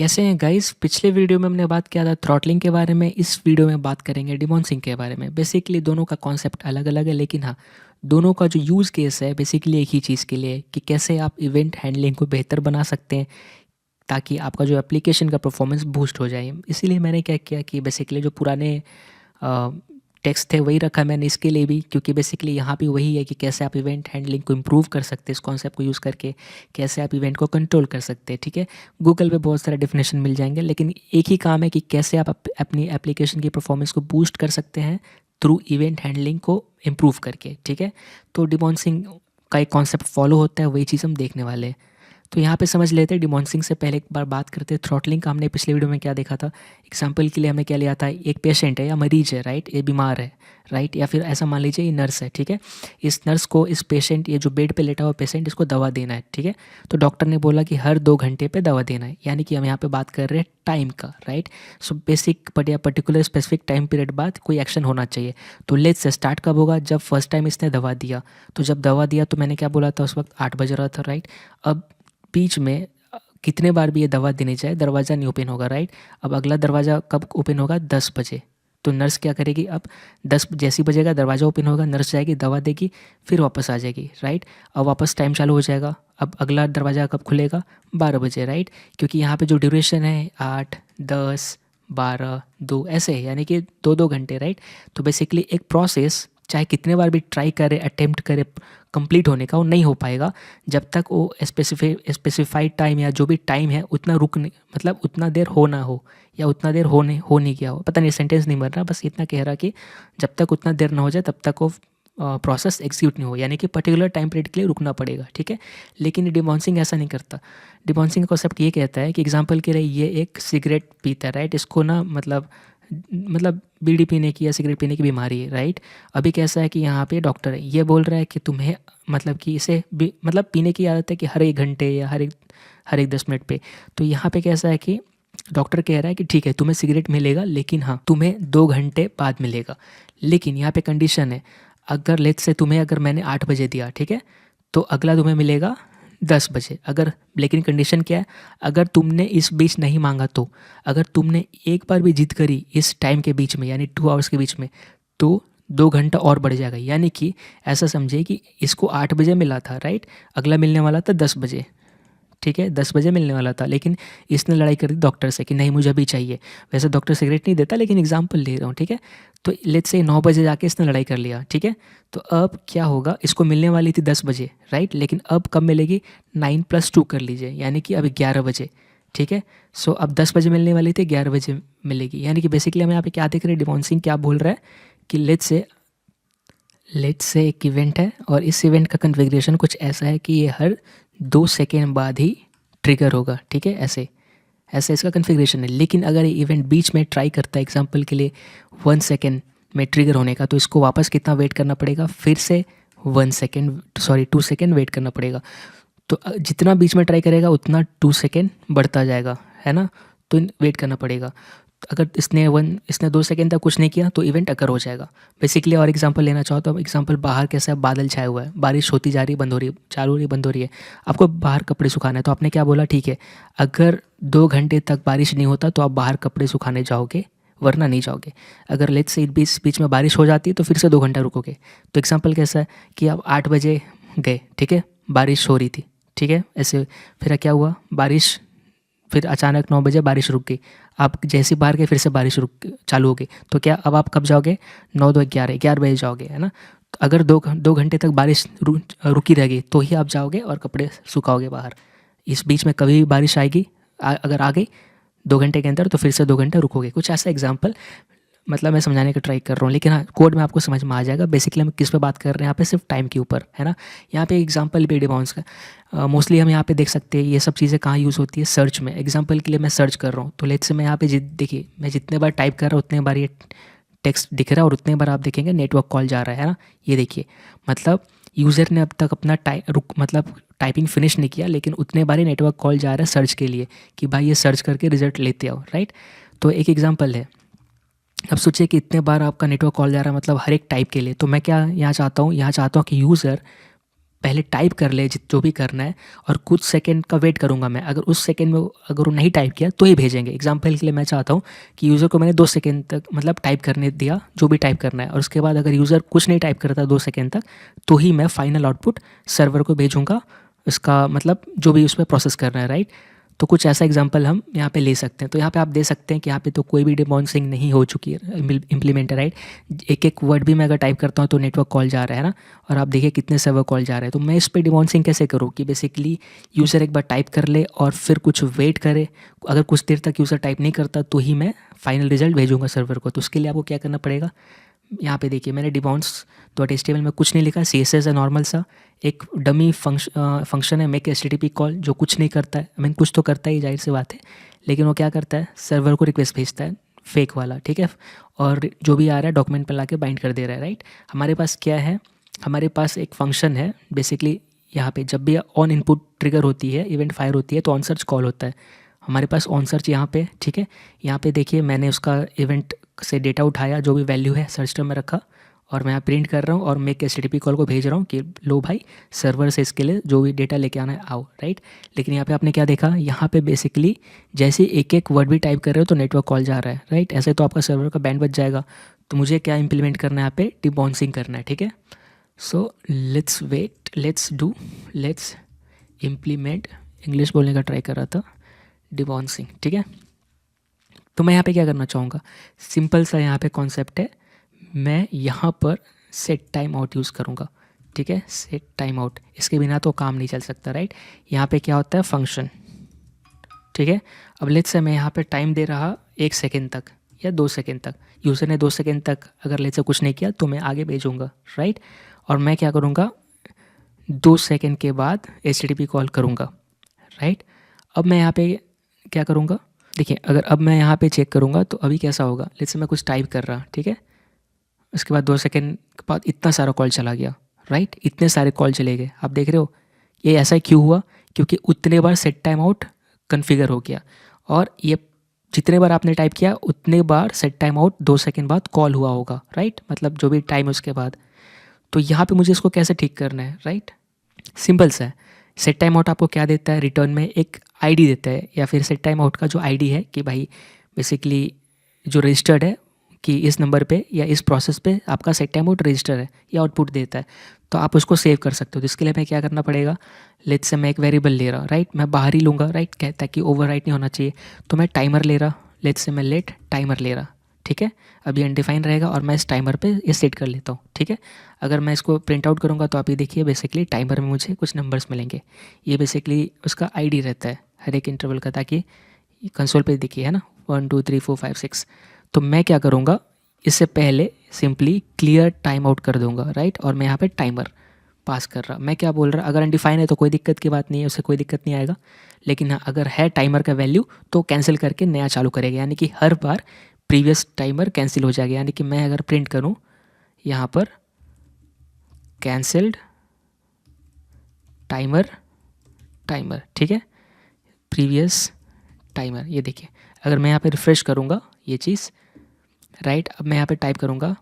कैसे हैं गाइस। पिछले वीडियो में हमने बात किया था थ्रॉटलिंग के बारे में। इस वीडियो में बात करेंगे डिमॉन्सिंग के बारे में। बेसिकली दोनों का कॉन्सेप्ट अलग अलग है, लेकिन हाँ, दोनों का जो यूज़ केस है बेसिकली एक ही चीज़ के लिए कि कैसे आप इवेंट हैंडलिंग को बेहतर बना सकते हैं ताकि आपका जो एप्लीकेशन का परफॉर्मेंस बूस्ट हो जाए। इसीलिए मैंने क्या किया कि बेसिकली जो पुराने टेक्स्ट थे वही रखा मैंने इसके लिए भी, क्योंकि बेसिकली यहाँ पे वही है कि कैसे आप इवेंट हैंडलिंग को इम्प्रूव कर सकते हैं। इस कॉन्सेप्ट को यूज़ करके कैसे आप इवेंट को कंट्रोल कर सकते हैं। ठीक है, गूगल पे बहुत सारे डेफिनेशन मिल जाएंगे, लेकिन एक ही काम है कि कैसे आप अपनी एप्लीकेशन की परफॉर्मेंस को बूस्ट कर सकते हैं थ्रू इवेंट हैंडलिंग को इम्प्रूव करके। ठीक है, तो डिमॉन्सिंग का एक कॉन्सेप्ट फॉलो होता है, वही चीज़ हम देखने वाले हैं। तो यहाँ पे समझ लेते हैं। डिमॉन्सिंग से पहले एक बार बात करते हैं थ्रॉटलिंग का। हमने पिछले वीडियो में क्या देखा था, एग्जांपल के लिए हमने क्या लिया था, एक पेशेंट है या मरीज है, राइट, ये बीमार है, राइट, या फिर ऐसा मान लीजिए ये नर्स है। ठीक है, इस नर्स को इस पेशेंट, ये जो बेड पे लेटा हुआ पेशेंट, इसको दवा देना है। ठीक है, तो डॉक्टर ने बोला कि हर 2 घंटे पे दवा देना है, यानी कि हम यहाँ पे बात कर रहे हैं टाइम का, राइट। सो बेसिक या पर्टिकुलर स्पेसिफिक टाइम पीरियड बाद कोई एक्शन होना चाहिए। तो लेट्स से स्टार्ट कब होगा, जब फर्स्ट टाइम इसने दवा दिया। तो जब दवा दिया तो मैंने क्या बोला था, उस वक्त 8 बज रहा था, राइट। अब बीच में कितने बार भी ये दवा देनी चाहे दरवाज़ा नहीं ओपन होगा, राइट। अब अगला दरवाज़ा कब ओपन होगा, 10 बजे। तो नर्स क्या करेगी, अब 10 जैसी बजेगा दरवाज़ा ओपन होगा, नर्स जाएगी दवा देगी, फिर वापस आ जाएगी, राइट। अब वापस टाइम चालू हो जाएगा। अब अगला दरवाज़ा कब खुलेगा, 12 बजे, राइट। क्योंकि यहाँ पे जो ड्यूरेशन है 8, 10, 12, 2 ऐसे है, यानी कि 2-2 घंटे, राइट। तो बेसिकली एक प्रोसेस चाहे कितने बार भी ट्राई करे, अटेम्प्ट करे कंप्लीट होने का, वो नहीं हो पाएगा जब तक वो स्पेसिफाइड टाइम या जो भी टाइम है उतना मतलब उतना देर हो ना हो, या उतना देर हो नहीं गया हो। पता नहीं, सेंटेंस नहीं बन रहा, बस इतना कह रहा कि जब तक उतना देर ना हो जाए तब तक वो प्रोसेस एग्जीक्यूट नहीं हो, यानी कि पर्टिकुलर टाइम पीरियड के लिए रुकना पड़ेगा। ठीक है, लेकिन डिमॉन्सिंग ऐसा नहीं करता। डिमॉन्सिंग का कॉन्सेप्ट ये कहता है कि एग्जांपल के लिए ये एक सिगरेट पीता है, राइट। इसको ना मतलब बीड़ी पीने की या सिगरेट पीने की बीमारी है, राइट। अभी कैसा है कि यहाँ पे डॉक्टर है, ये बोल रहा है कि तुम्हें मतलब कि इसे मतलब पीने की आदत है कि हर 1 घंटे या हर एक 10 मिनट पे। तो यहाँ पे कैसा है कि डॉक्टर कह रहा है कि ठीक है तुम्हें सिगरेट मिलेगा, लेकिन हाँ तुम्हें 2 घंटे बाद मिलेगा। लेकिन यहाँ पे कंडीशन है, अगर लेट से तुम्हें अगर मैंने 8 बजे दिया, ठीक है, तो अगला तुम्हें मिलेगा 10 बजे। अगर, लेकिन कंडीशन क्या है, अगर तुमने इस बीच नहीं मांगा तो, अगर तुमने एक बार भी जिद करी इस टाइम के बीच में, यानी 2 आवर्स के बीच में, तो 2 घंटा और बढ़ जाएगा। यानी कि ऐसा समझे कि इसको 8 बजे मिला था, राइट, अगला मिलने वाला था 10 बजे। ठीक है, 10 बजे मिलने वाला था, लेकिन इसने लड़ाई कर दी डॉक्टर से कि नहीं मुझे अभी चाहिए। वैसे डॉक्टर सिगरेट नहीं देता, लेकिन एग्जाम्पल ले रहा हूँ, ठीक है। तो लेट्स से 9 बजे जाके इसने लड़ाई कर लिया, ठीक है। तो अब क्या होगा, इसको मिलने वाली थी 10 बजे, राइट, लेकिन अब कब मिलेगी, 9+2 कर लीजिए, यानी कि अभी 11 बजे। ठीक है, सो अब 10 बजे मिलने वाली थी, 11 बजे मिलेगी। यानी कि बेसिकली हम यहाँ पे क्या देख रहे हैं, डिमॉन्सिंग क्या बोल रहा है कि लेट्स से एक इवेंट है और इस इवेंट का कन्फिग्रेशन कुछ ऐसा है कि ये हर 2 सेकेंड बाद ही ट्रिगर होगा। ठीक है, ऐसे ऐसे इसका कन्फिग्रेशन है। लेकिन अगर ये इवेंट बीच में ट्राई करता है एग्जांपल के लिए 1 सेकेंड में ट्रिगर होने का, तो इसको वापस कितना वेट करना पड़ेगा, फिर से 2 सेकेंड वेट करना पड़ेगा। तो जितना बीच में ट्राई करेगा उतना 2 सेकेंड बढ़ता जाएगा, है ना। तो वेट करना पड़ेगा। अगर इसने 2 सेकेंड तक कुछ नहीं किया तो इवेंट अकर हो जाएगा बेसिकली। और एग्जांपल लेना चाहो तो एग्जांपल, बाहर कैसा है, बादल छाया हुआ है, बारिश होती जा रही, बंद हो रही, चालू हो रही, बंद हो रही है, आपको बाहर कपड़े सुखाना है। तो आपने क्या बोला, ठीक है अगर 2 घंटे तक बारिश नहीं होता तो आप बाहर कपड़े सुखाने जाओगे, वरना नहीं जाओगे। अगर लेट्स से बीच बीच में बारिश हो जाती है तो फिर से 2 घंटा रुकोगे। तो एग्जाम्पल कैसा है कि आप 8 बजे गए, ठीक है, बारिश हो रही थी, ठीक है, ऐसे फिर क्या हुआ, बारिश, फिर अचानक 9 बजे बारिश रुक गई। आप जैसे बाहर गए फिर से बारिश चालू हो गई। तो क्या अब आप कब जाओगे, 9, 2, 11 बजे जाओगे, है ना। तो अगर 2 घंटे तक बारिश रुकी रहेगी तो ही आप जाओगे और कपड़े सुखाओगे बाहर। इस बीच में कभी भी बारिश आएगी, अगर आ गई 2 घंटे के अंदर, तो फिर से 2 घंटे रुकोगे। कुछ ऐसा एग्जाम्पल, मतलब मैं समझाने का ट्राई कर रहा हूँ, लेकिन हाँ कोड में आपको समझ में आ जाएगा। बेसिकली हम किस पे बात कर रहे हैं यहाँ पे, सिर्फ टाइम के ऊपर, है ना। यहाँ पे एग्जांपल भी डिबाउंस का मोस्टली हम यहाँ पे देख सकते हैं। ये सब चीज़ें कहाँ यूज़ होती है, सर्च में। एग्जांपल के लिए मैं सर्च कर रहा हूँ, तो लेट्स से मैं यहाँ पे देखिए मैं जितने बार टाइप कर रहा हूँ उतने बार ये टेक्स्ट दिख रहा है, और उतने बार आप देखेंगे नेटवर्क कॉल जा रहा है ना। ये देखिए, मतलब यूज़र ने अब तक अपना मतलब टाइपिंग फिनिश नहीं किया, लेकिन उतने बार ही नेटवर्क कॉल जा रहा है सर्च के लिए कि भाई ये सर्च करके रिजल्ट लेते आओ, राइट। तो एक एग्जाम्पल है। अब सोचिए कि इतने बार आपका नेटवर्क कॉल जा रहा है, मतलब हर एक टाइप के लिए। तो मैं क्या यहाँ चाहता हूँ, यहाँ चाहता हूँ कि यूज़र पहले टाइप कर ले जो भी करना है, और कुछ सेकंड का वेट करूँगा मैं। अगर उस सेकंड में अगर वो नहीं टाइप किया तो ही भेजेंगे। एग्जांपल के लिए मैं चाहता हूँ कि यूज़र को मैंने 2 सेकंड तक मतलब टाइप करने दिया जो भी टाइप करना है, और उसके बाद अगर यूज़र कुछ नहीं टाइप करता 2 सेकंड तक, तो ही मैं फाइनल आउटपुट सर्वर को भेजूँगा, इसका मतलब जो भी उसमें प्रोसेस करना है, राइट। तो कुछ ऐसा एग्जांपल हम यहाँ पे ले सकते हैं। तो यहाँ पे आप दे सकते हैं कि यहाँ पे तो कोई भी डिबॉन्सिंग नहीं हो चुकी है इम्प्लीमेंट, राइट। एक एक वर्ड भी मैं अगर टाइप करता हूँ तो नेटवर्क कॉल जा रहा है ना, और आप देखिए कितने सर्वर कॉल जा रहे हैं। तो मैं इस पे डिबॉन्सिंग कैसे करूँ कि बेसिकली यूज़र एक बार टाइप कर ले और फिर कुछ वेट करे। अगर कुछ देर तक यूज़र टाइप नहीं करता तो ही मैं फाइनल रिजल्ट भेजूँगा सर्वर को। तो उसके लिए आपको क्या करना पड़ेगा, यहाँ पे देखिए मैंने डिबॉन्स डॉट एचटीएमएल में कुछ नहीं लिखा, सीएसएस है नॉर्मल सा, एक डमी फंक्शन है मेक एचटीटीपी कॉल, जो कुछ नहीं करता है। आई मीन कुछ तो करता है, जाहिर सी बात है, लेकिन वो क्या करता है, सर्वर को रिक्वेस्ट भेजता है फेक वाला, ठीक है। और जो भी आ रहा है डॉक्यूमेंट पर ला के बाइंड कर दे रहा है, राइट। हमारे पास क्या है, हमारे पास एक फंक्शन है बेसिकली। यहाँ पे जब भी ऑन इनपुट ट्रिगर होती है, इवेंट फायर होती है, तो ऑन सर्च कॉल होता है हमारे पास। ऑन सर्च यहाँ पे, ठीक है। यहाँ पे देखिए मैंने उसका इवेंट से डेटा उठाया, जो भी वैल्यू है सर्च टर्म में रखा, और मैं यहाँ प्रिंट कर रहा हूँ और मेक एचटीटीपी कॉल को भेज रहा हूँ कि लो भाई सर्वर से इसके लिए जो भी डेटा लेके आना है आओ, राइट। लेकिन यहाँ पे आपने क्या देखा, यहाँ पे बेसिकली जैसे एक एक वर्ड भी टाइप कर रहे हो तो नेटवर्क कॉल जा रहा है, राइट। ऐसे तो आपका सर्वर का बैंड बच जाएगा। तो मुझे क्या इंप्लीमेंट करना है, यहाँ पे डिबॉन्सिंग करना है, ठीक है। So let's wait, let's implement, English बोलने का ट्राई कर रहा था, डिबॉन्सिंग, ठीक है। तो मैं यहाँ पे क्या करना चाहूँगा, सिंपल सा यहाँ पे कॉन्सेप्ट है। मैं यहाँ पर सेट टाइम आउट यूज़ करूँगा, ठीक है। सेट टाइम आउट, इसके बिना तो काम नहीं चल सकता, राइट। यहाँ पे क्या होता है, फंक्शन, ठीक है। अब लेट्स से मैं यहाँ पे टाइम दे रहा 1 सेकेंड तक या 2 सेकेंड तक। यूज़र ने 2 सेकेंड तक अगर लेट्स से कुछ नहीं किया तो मैं आगे भेजूँगा, राइट। और मैं क्या करूँगा, 2 सेकेंड के बाद HTTP कॉल करूँगा, राइट। अब मैं यहाँ पे क्या करूँगा, देखिए अगर अब मैं यहाँ पे चेक करूँगा तो अभी कैसा होगा, लेट्स से मैं कुछ टाइप कर रहा, ठीक है। उसके बाद 2 सेकंड के बाद इतना सारा कॉल चला गया, राइट। इतने सारे कॉल चले गए, आप देख रहे हो। ये ऐसा क्यों हुआ, क्योंकि उतने बार सेट टाइम आउट कन्फिगर हो गया, और ये जितने बार आपने टाइप किया उतने बार सेट टाइम आउट 2 सेकंड बाद कॉल हुआ होगा, राइट। मतलब जो भी टाइम है उसके बाद। तो यहाँ पे मुझे इसको कैसे ठीक करना है, राइट। सिंपल सा है। सेट टाइम आउट आपको क्या देता है, रिटर्न में एक आईडी देता है, या फिर सेट टाइम आउट का जो आईडी है कि भाई बेसिकली जो रजिस्टर्ड है कि इस नंबर पे या इस प्रोसेस पे आपका सेट टाइम आउट रजिस्टर है, या आउटपुट देता है, तो आप उसको सेव कर सकते हो। तो इसके लिए मैं क्या करना पड़ेगा, लेट्स से मैं एक वेरिएबल ले रहा, राइट। मैं बाहर ही लूँगा, राइट, ताकि ओवरराइट नहीं होना चाहिए। तो मैं टाइमर ले रहा, लेट्स से मैं लेट टाइमर ले रहा, ठीक है। अभी अनडिफाइन रहेगा और मैं इस टाइमर पे ये सेट कर लेता हूँ, ठीक है। अगर मैं इसको प्रिंट आउट करूँगा तो आप ये देखिए बेसिकली टाइमर में मुझे कुछ नंबर्स मिलेंगे। ये बेसिकली उसका आईडी रहता है हर एक इंटरवल का, ताकि कंसोल पे देखिए है ना 1 2 3 4 5 6। तो मैं क्या करूँगा, इससे पहले सिंपली क्लियर टाइम आउट कर दूंगा, राइट। और मैं यहाँ पे टाइमर पास कर रहा, मैं क्या बोल रहा, अगर अनडिफाइन है तो कोई दिक्कत की बात नहीं है, उससे कोई दिक्कत नहीं आएगा। लेकिन हाँ अगर है टाइमर का वैल्यू तो कैंसिल करके नया चालू करेगा, यानी कि हर बार प्रीवियस टाइमर कैंसिल हो जाएगा। यानी कि मैं अगर प्रिंट करूँ यहाँ पर कैंसिल्ड टाइमर, ठीक है, प्रीवियस टाइमर, ये देखिए। अगर मैं यहाँ पे रिफ्रेश करूँगा ये चीज़, राइट। अब मैं यहाँ पे टाइप करूँगा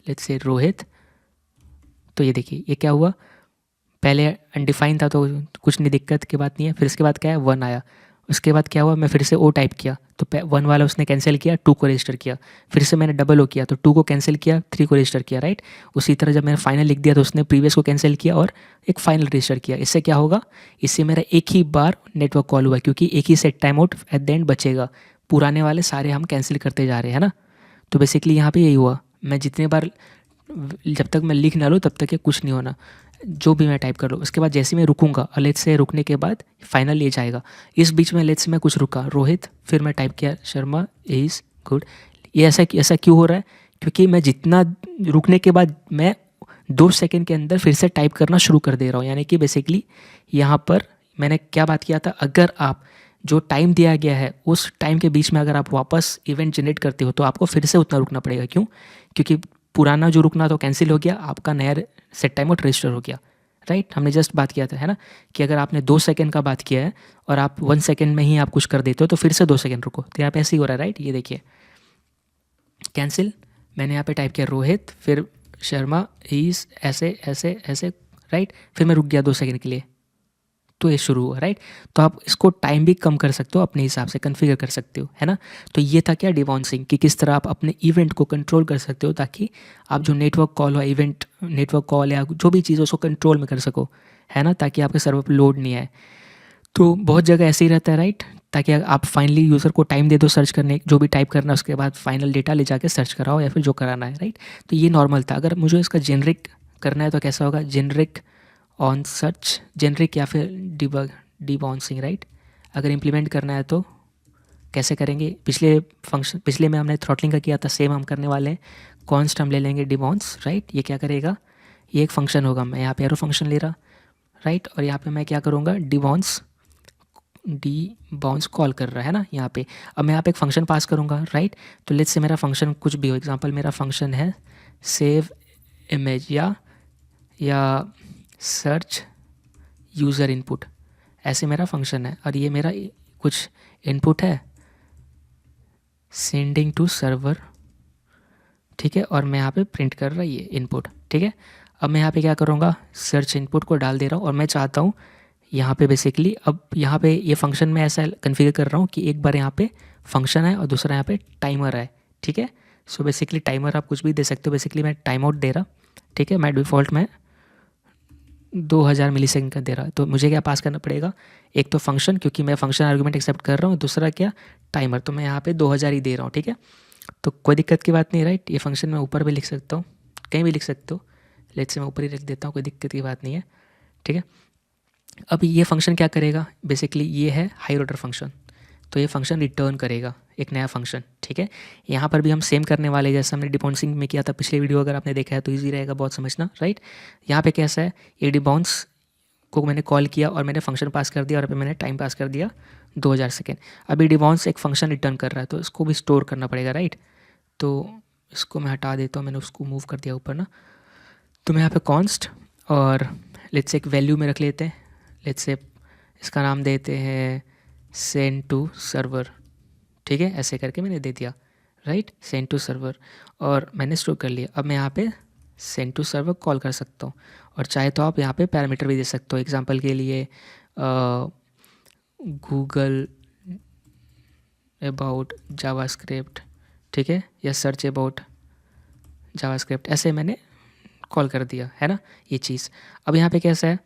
लेट्स से रोहित, तो ये देखिए ये क्या हुआ, पहले अनडिफाइन था तो कुछ नहीं, दिक्कत की बात नहीं है। फिर इसके बाद क्या है, 1 आया। उसके बाद क्या हुआ, मैं फिर से ओ टाइप किया तो 1 वाला उसने कैंसिल किया, 2 को रजिस्टर किया। फिर से मैंने डबल ओ किया तो 2 को कैंसिल किया, 3 को रजिस्टर किया, राइट। उसी तरह जब मैंने फाइनल लिख दिया तो उसने प्रीवियस को कैंसिल किया और एक फाइनल रजिस्टर किया। इससे क्या होगा, इससे मेरा एक ही बार नेटवर्क कॉल हुआ, क्योंकि एक ही set time out at the end बचेगा। पुराने वाले सारे हम कैंसिल करते जा रहे हैं ना। तो बेसिकली यहाँ पे यही हुआ, मैं जितने बार जब तक मैं लिख ना लूँ तब तक ये कुछ नहीं होना, जो भी मैं टाइप कर लूँ। उसके बाद जैसे मैं रुकूंगा और लेट्स से रुकने के बाद फाइनल ये जाएगा। इस बीच में लेट्स से मैं कुछ रुका, रोहित, फिर मैं टाइप किया शर्मा इज़ गुड। ये ऐसा क्यों हो रहा है, क्योंकि मैं जितना रुकने के बाद मैं 2 सेकंड के अंदर फिर से टाइप करना शुरू कर दे रहा हूँ। यानी कि बेसिकली यहाँ पर मैंने क्या बात किया था, अगर आप जो टाइम दिया गया है उस टाइम के बीच में अगर आप वापस इवेंट जनरेट करते हो तो आपको फिर से उतना रुकना पड़ेगा। क्यों, क्योंकि पुराना जो रुकना तो कैंसिल हो गया, आपका नया सेट टाइम आउट रजिस्टर हो गया, राइट। हमने जस्ट बात किया था है ना, कि अगर आपने 2 सेकंड का बात किया है और आप 1 सेकंड में ही आप कुछ कर देते हो तो फिर से 2 सेकंड रुको, तो यहाँ पे ऐसे ही हो रहा है, राइट। ये देखिए कैंसिल, मैंने यहाँ पे टाइप किया रोहित, फिर शर्मा इज़ ऐसे ऐसे ऐसे राइट, फिर मैं रुक गया 2 सेकंड के लिए, तो ये शुरू हुआ, राइट। तो आप इसको टाइम भी कम कर सकते हो, अपने हिसाब से कॉन्फ़िगर कर सकते हो, है ना। तो ये था क्या डिबॉन्सिंग, कि किस तरह आप अपने इवेंट को कंट्रोल कर सकते हो ताकि आप जो नेटवर्क कॉल हो, इवेंट नेटवर्क कॉल या जो भी चीज़ हो उसको कंट्रोल में कर सको, है ना, ताकि आपके सर्वर पर लोड नहीं आए। तो बहुत जगह ऐसे ही रहता है, राइट, ताकि आप फाइनली यूज़र को टाइम दे दो सर्च करने, जो भी टाइप करना है उसके बाद फाइनल डेटा ले जाके सर्च कराओ या फिर जो कराना है, राइट। तो ये नॉर्मल था। अगर मुझे इसका जेनरिक करना है तो कैसा होगा, जेनरिक ऑन सर्च, जेनरिक या फिर डिबॉन्सिंग, राइट। अगर इम्प्लीमेंट करना है तो कैसे करेंगे, पिछले में हमने थ्रॉटलिंग का किया था, सेम हम करने वाले हैं। कॉन्स्ट हम ले लेंगे डिबॉन्स, राइट। ये क्या करेगा, ये एक फंक्शन होगा, मैं यहाँ पे एरो फंक्शन ले रहा, राइट। और यहाँ पे मैं क्या करूँगा, डिबॉन्स कॉल कर रहा है ना यहाँ पे। अब मैं यहाँ पे एक फंक्शन पास करूँगा, राइट। तो लेट्स से मेरा फंक्शन कुछ भी हो, एग्जांपल मेरा फंक्शन है सेव इमेज या सर्च यूज़र इनपुट, ऐसे मेरा फंक्शन है। और ये मेरा कुछ इनपुट है सेंडिंग टू सर्वर, ठीक है। और मैं यहाँ पे प्रिंट कर रहा ये इनपुट, ठीक है। अब मैं यहाँ पे क्या करूँगा, सर्च इनपुट को डाल दे रहा हूँ और मैं चाहता हूँ यहाँ पे बेसिकली, अब यहाँ पे ये फंक्शन में ऐसा कन्फिगर कर रहा हूँ कि एक बार यहाँ पे फंक्शन है और दूसरा यहाँ पे टाइमर है, ठीक है। सो बेसिकली टाइमर आप कुछ भी दे सकते हो, बेसिकली मैं टाइम आउट दे रहा, ठीक है। मैं डिफ़ॉल्ट में 2000 मिलीसेकंड का दे रहा, तो मुझे क्या पास करना पड़ेगा, एक तो फंक्शन, क्योंकि मैं फंक्शन आर्गुमेंट एक्सेप्ट कर रहा हूँ, दूसरा क्या टाइमर, तो मैं यहाँ पे 2000 ही दे रहा हूँ, ठीक है। तो कोई दिक्कत की बात नहीं, राइट। ये फंक्शन मैं ऊपर भी लिख सकता हूँ, कहीं भी लिख सकते हो, लेट्स से मैं ऊपर ही लिख देता हूँ, कोई दिक्कत की बात नहीं है, ठीक है। अब ये फंक्शन क्या करेगा, बेसिकली ये है हाई ऑर्डर फंक्शन, तो ये फंक्शन रिटर्न करेगा एक नया फंक्शन, ठीक है। यहाँ पर भी हम सेम करने वाले हैं जैसे हमने डिबॉन्सिंग में किया था पिछले वीडियो, अगर आपने देखा है तो ईजी रहेगा बहुत समझना, राइट। यहाँ पे कैसा है, ये डिबॉन्स को मैंने कॉल किया और मैंने फंक्शन पास कर दिया और अभी मैंने टाइम पास कर दिया 2000 सेकेंड। अभी डिबॉन्स एक फंक्शन रिटर्न कर रहा है तो इसको भी स्टोर करना पड़ेगा, राइट। तो इसको मैं हटा देता हूँ, मैंने उसको मूव कर दिया ऊपर ना। तो मैं यहाँ पे कॉन्स्ट और लेट्स से एक वैल्यू में रख लेते हैं, लेट्स से इसका नाम देते हैं सेंड टू सर्वर, ठीक है। ऐसे करके मैंने दे दिया, राइट, सेंड टू सर्वर, और मैंने स्टोर कर लिया। अब मैं यहाँ पे सेंड टू सर्वर कॉल कर सकता हूँ और चाहे तो आप यहाँ पे पैरामीटर भी दे सकते हो, एग्जांपल के लिए गूगल अबाउट जावास्क्रिप्ट, ठीक है, या सर्च अबाउट जावास्क्रिप्ट, ऐसे मैंने कॉल कर दिया, है ना ये चीज़। अब यहाँ पे कैसा है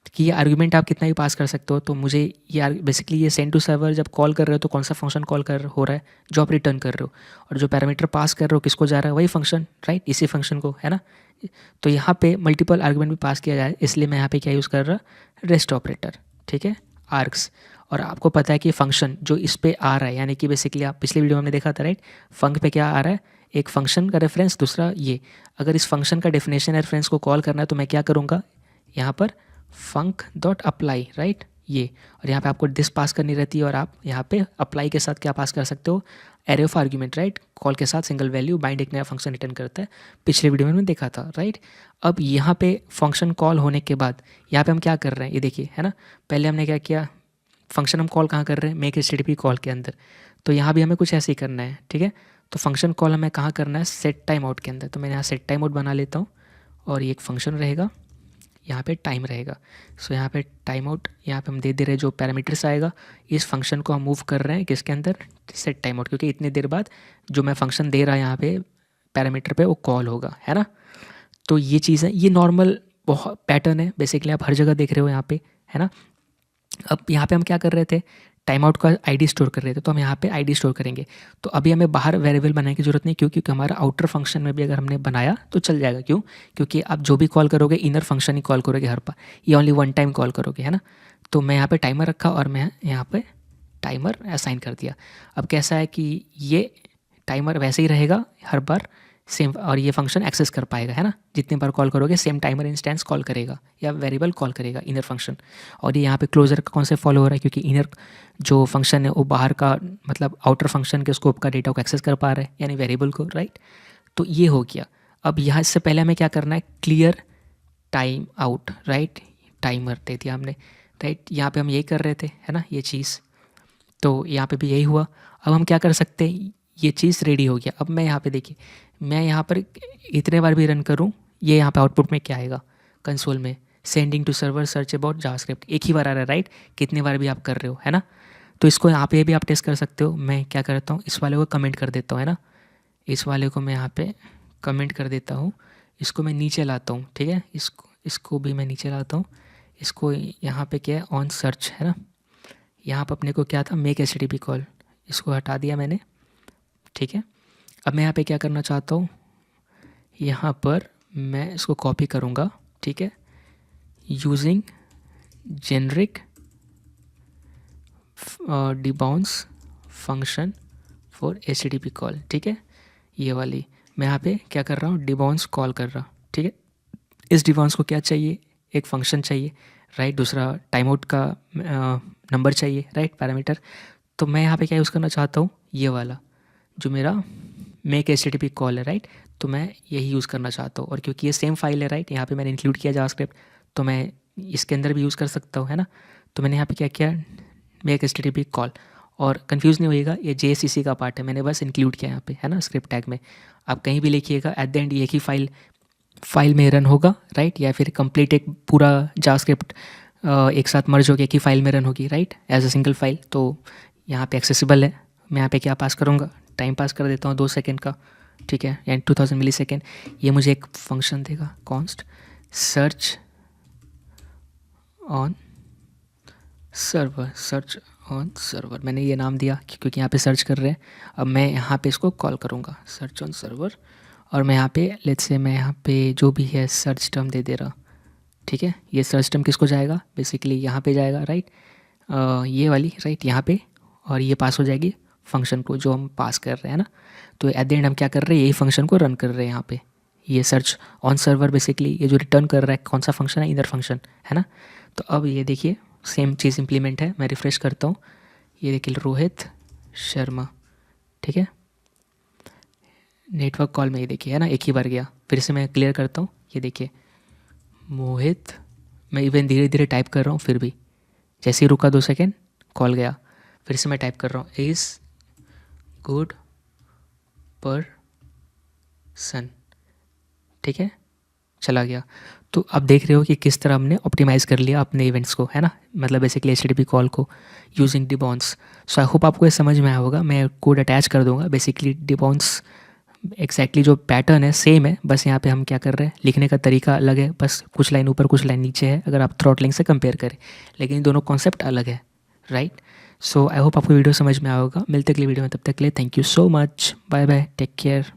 कि ये आर्गुमेंट आप कितना भी पास कर सकते हो, तो मुझे ये बेसिकली ये सेंड टू सर्वर जब कॉल कर रहे हो तो कौन सा फंक्शन कॉल कर हो रहा है, जो आप रिटर्न कर रहे हो, और जो पैरामीटर पास कर रहे हो किसको जा रहा है, वही फंक्शन, राइट, इसी फंक्शन को, है ना। तो यहाँ पे मल्टीपल आर्गुमेंट भी पास किया जाए, इसलिए मैं यहाँ पे क्या यूज़ कर रहा, रेस्ट ऑपरेटर, ठीक है, आर्क्स। और आपको पता है कि फंक्शन जो इस पे आ रहा है, यानी कि बेसिकली आप पिछले वीडियो में हमने देखा था, राइट, फंक पे क्या आ रहा है, एक फंक्शन का रेफरेंस, दूसरा ये। अगर इस फंक्शन का डेफिनेशन रेफरेंस को कॉल करना है तो मैं क्या करूँगा, यहाँ पर फंक डॉट अप्लाई, राइट, ये। और यहाँ पे आपको दिस पास करनी रहती है और आप यहाँ पे अप्लाई के साथ क्या पास कर सकते हो, array of argument, right. Call के साथ सिंगल वैल्यू बाइंड एक नया फंक्शन रिटर्न करता है, पिछले वीडियो में मैंने देखा था, राइट। अब यहाँ पे फंक्शन कॉल होने के बाद यहाँ पे हम क्या कर रहे हैं, ये देखिए, है ना। पहले हमने क्या किया, फंक्शन हम कॉल कहाँ कर रहे हैं, मेक एचटीटीपी कॉल के अंदर, तो यहाँ भी हमें कुछ ऐसे ही करना है, ठीक है। तो फंक्शन कॉल हमें कहाँ करना है, सेट टाइम आउट के अंदर, तो मैं यहाँ सेट टाइम आउट बना लेता हूँ और ये एक फंक्शन रहेगा, यहाँ पे टाइम रहेगा। सो यहाँ पे टाइम आउट, यहाँ पे हम दे रहे हैं जो पैरामीटर्स आएगा, इस फंक्शन को हम मूव कर रहे हैं किसके अंदर, सेट टाइम आउट, क्योंकि इतनी देर बाद जो मैं फंक्शन दे रहा यहाँ पे पैरामीटर पे वो कॉल होगा, है ना। तो ये चीज़ है, ये नॉर्मल बहुत पैटर्न है, बेसिकली आप हर जगह देख रहे हो यहाँ पे, है ना। अब यहाँ पे हम क्या कर रहे थे, टाइम आउट का आईडी स्टोर कर रहे थे, तो हम यहाँ पे आईडी स्टोर करेंगे। तो अभी हमें बाहर वेरिएबल बनाने की जरूरत नहीं, क्यों, क्योंकि हमारा आउटर फंक्शन में भी अगर हमने बनाया तो चल जाएगा, क्यों, क्योंकि आप जो भी कॉल करोगे इनर फंक्शन ही कॉल करोगे हर बार, ये ओनली वन टाइम कॉल करोगे, है ना। तो मैं यहाँ पे टाइमर रखा और मैं यहाँ पे टाइमर असाइन कर दिया। अब कैसा है कि ये टाइमर वैसे ही रहेगा हर बार सेम, और ये फंक्शन एक्सेस कर पाएगा, है ना। जितने बार कॉल करोगे सेम टाइमर इंस्टेंस कॉल करेगा या वेरिएबल कॉल करेगा इनर फंक्शन। और ये यहाँ पे क्लोजर का कॉन्सेप्ट फॉलो हो रहा है, क्योंकि इनर जो फंक्शन है वो बाहर का मतलब आउटर फंक्शन के स्कोप का डेटा को एक्सेस कर पा रहा है, यानी वेरिएबल को, राइट। तो ये हो गया। अब यहाँ इससे पहले हमें क्या करना है, clear time out, right, timer दे दिया हमने, राइट। यहाँ पे हम यही कर रहे थे, है ना, ये चीज़। तो यहाँ पे भी यही हुआ। अब हम क्या कर सकते हैं, ये चीज़ रेडी हो गया। अब मैं यहाँ पे देखिए, मैं यहाँ पर इतने बार भी रन करूँ, ये यहाँ पे आउटपुट में क्या आएगा, कंसोल में sending to server search about JavaScript, एक ही बार आ रहा है राइट, कितने बार भी आप कर रहे हो, है ना। तो इसको यहाँ पे भी आप टेस्ट कर सकते हो। मैं क्या करता हूँ, इस वाले को कमेंट कर देता हूँ, है ना, इस वाले को मैं यहाँ पे कमेंट कर देता हूँ। इसको मैं नीचे लाता हूँ, ठीक है, इसको भी मैं नीचे लाता हूँ। इसको यहाँ पे क्या है, ऑन सर्च, है ना, यहाँ पर अपने को क्या था, मेक HTTP कॉल, इसको हटा दिया मैंने, ठीक है। अब मैं यहाँ पे क्या करना चाहता हूँ, यहाँ पर मैं इसको कॉपी करूँगा, ठीक है, using generic debounce function for HTTP call, ठीक है। ये वाली मैं यहाँ पे क्या कर रहा हूँ, डिबाउंस कॉल कर रहा, ठीक है। इस डिबाउंस को क्या चाहिए, एक फंक्शन चाहिए राइट, दूसरा टाइम आउट का नंबर चाहिए राइट, पैरामीटर। तो मैं यहाँ पे क्या यूज़ करना चाहता हूँ, ये वाला जो मेरा मेक HTTP कॉल है राइट, तो मैं यही यूज़ करना चाहता हूँ। और क्योंकि ये सेम फाइल है राइट, यहाँ पे मैंने इंक्लूड किया जावास्क्रिप्ट, तो मैं इसके अंदर भी यूज़ कर सकता हूँ, है ना। तो मैंने यहाँ पे क्या किया, मेक HTTP कॉल, और कंफ्यूज नहीं होइएगा, ये JSCC का पार्ट है, मैंने बस इंक्लूड किया यहाँ पे, है ना, स्क्रिप्ट टैग में। आप कहीं भी लिखिएगा, एट द एंड एक ही फाइल में रन होगा राइट, या फिर कंप्लीट एक पूरा जावास्क्रिप्ट एक साथ मर्ज होकर एक ही फाइल में रन होगी right, as a single file. तो यहाँ पे एक्सेसिबल है। मैं यहाँ पे क्या पास करूँगा, टाइम पास कर देता हूँ 2 सेकेंड का, ठीक है, यानी 2000 मिलीसेकेंड। ये मुझे एक फंक्शन देगा, कॉन्स्ट सर्च ऑन सर्वर, मैंने ये नाम दिया क्योंकि यहाँ पे सर्च कर रहे हैं। अब मैं यहाँ पे इसको कॉल करूँगा, सर्च ऑन सर्वर, और मैं यहाँ पे लेट्स से मैं यहाँ पे जो भी है सर्च टर्म दे रहा, ठीक है। ये सर्च टर्म किसको जाएगा, बेसिकली यहाँ पे जाएगा राइट, ये वाली राइट यहाँ पे, और ये पास हो जाएगी फंक्शन को जो हम पास कर रहे हैं ना। तो एट द एंड हम क्या कर रहे हैं, यही फंक्शन को रन कर रहे हैं यहाँ पे। ये सर्च ऑन सर्वर बेसिकली ये जो रिटर्न कर रहा है कौन सा फंक्शन है, इधर फंक्शन, है ना। तो अब ये देखिए सेम चीज़ इंप्लीमेंट है। मैं रिफ़्रेश करता हूँ, ये देखिए रोहित शर्मा, ठीक है, नेटवर्क कॉल में ये देखिए, है ना, एक ही बार गया। फिर से मैं क्लियर करता हूँ, ये देखिए मोहित, मैं इवन धीरे धीरे टाइप कर रहा हूँ, फिर भी जैसे ही रुका 2 सेकेंड कॉल गया। फिर से मैं टाइप कर रहा हूँ, इज़ गुड पर्सन, ठीक है, चला गया। तो आप देख रहे हो कि किस तरह हमने ऑप्टिमाइज़ कर लिया अपने इवेंट्स को, है ना, मतलब बेसिकली HTTP कॉल को using debounce. So I hope आपको ये समझ में आया होगा। मैं कोड अटैच कर दूंगा। बेसिकली डिबाउंस एक्जैक्टली जो पैटर्न है सेम है, बस यहाँ पे हम क्या कर रहे हैं, लिखने का तरीका अलग है, बस कुछ लाइन ऊपर कुछ लाइन नीचे है अगर आप थ्रॉटलिंग से कंपेयर करें, लेकिन दोनों कॉन्सेप्ट अलग है राइट। सो आई होप आपको वीडियो समझ में आया होगा। मिलते अगली वीडियो में, तब तक के लिए thank you so much, bye bye, take care.